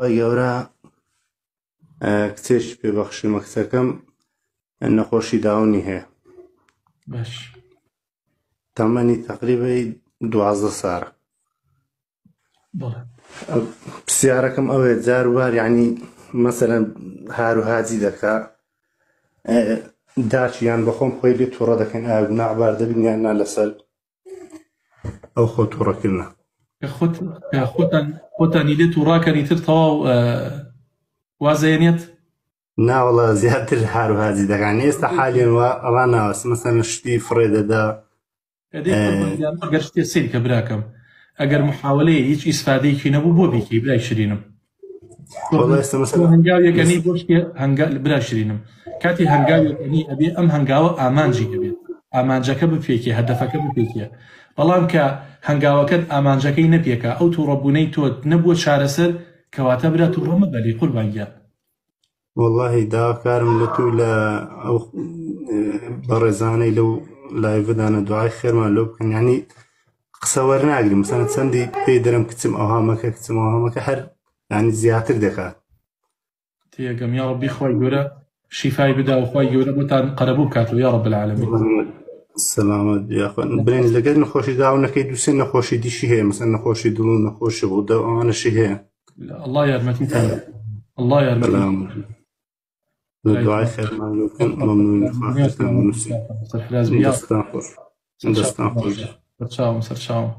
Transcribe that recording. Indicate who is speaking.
Speaker 1: خی گەورە کچێکی پێبەخشمە کچەکەم نەخۆشی داونی هەیە
Speaker 2: باش
Speaker 1: تەمەنی تەقریبەی 12 ساڵە
Speaker 2: بەڵێ
Speaker 1: پرسیارەکەم ئەوەیە جاروبار یعنی مەسەلەن هاروهاجی دەکا داچیان بەخۆم خۆی لێ تووڕە دەکەن ئایا گوناح بار دەبین یان نا لەسەر ئەو خۆ تووڕەکردنە
Speaker 2: خۆتانی لێت و ڕاکەنی تر تەواو وازەیەنێت
Speaker 1: ناوەڵە زیاتر هاروهاجی دەکەن ئێستا حالیان وا ئەوان ناوەست مەسەلەن شتی فڕێ دەدا
Speaker 2: ئەگەر شتێ سیر کە براکەم ئەگەر محاولەیە هیچ ئیسفادەیەکی نەبوو بۆ بیکەی برای شرینم هەنگاویەکەنی بۆ برا شرینم کاتی هەنگاویەکەنی ئەبێ ئەم هەنگاوە ئامانجی هەبێت ئامانجەکە بپێکێ هەدەفەکە بپێکێ بەڵام کە هەنگاوەکەت ئامانجەکەی نەپێکە ئەو تووڕەبوونەی تۆ نەبووە چارەسەر کەواتە برا تووڕەمە بەلی قوربانگیان
Speaker 1: واللهی داواکارم لە تو لە ئەو بەڕێزانەی لەو لایڤدانە دوعای خێرمان لەو بکەن یعنی قسە وەرناگرین مەسەڵەن چەندی پێی دەرم کچم ئەوهامەکە هەر ینی زیاتر دەکات
Speaker 2: تێگەم یا ڕەبی خۆی گەورە شیفای بدا و خۆی گەورە بۆتان قەرەبوو بکاتەوە یا ڕەب العالەمین
Speaker 1: سەلامەت یاخۆن برێن لەگەر نەخۆشی داونەکەی دووسێ نەخۆشی دیشی هەیە مەسەن نەخۆشی دڵ و نەخۆشی ڕوودە ئەوانەشی هەیە
Speaker 2: الله یارمەتیتان الله یارمەتی
Speaker 1: دوعای خێرمان لێ بکەن مەمنون خواستان
Speaker 2: دەستان خۆش سەرچاوم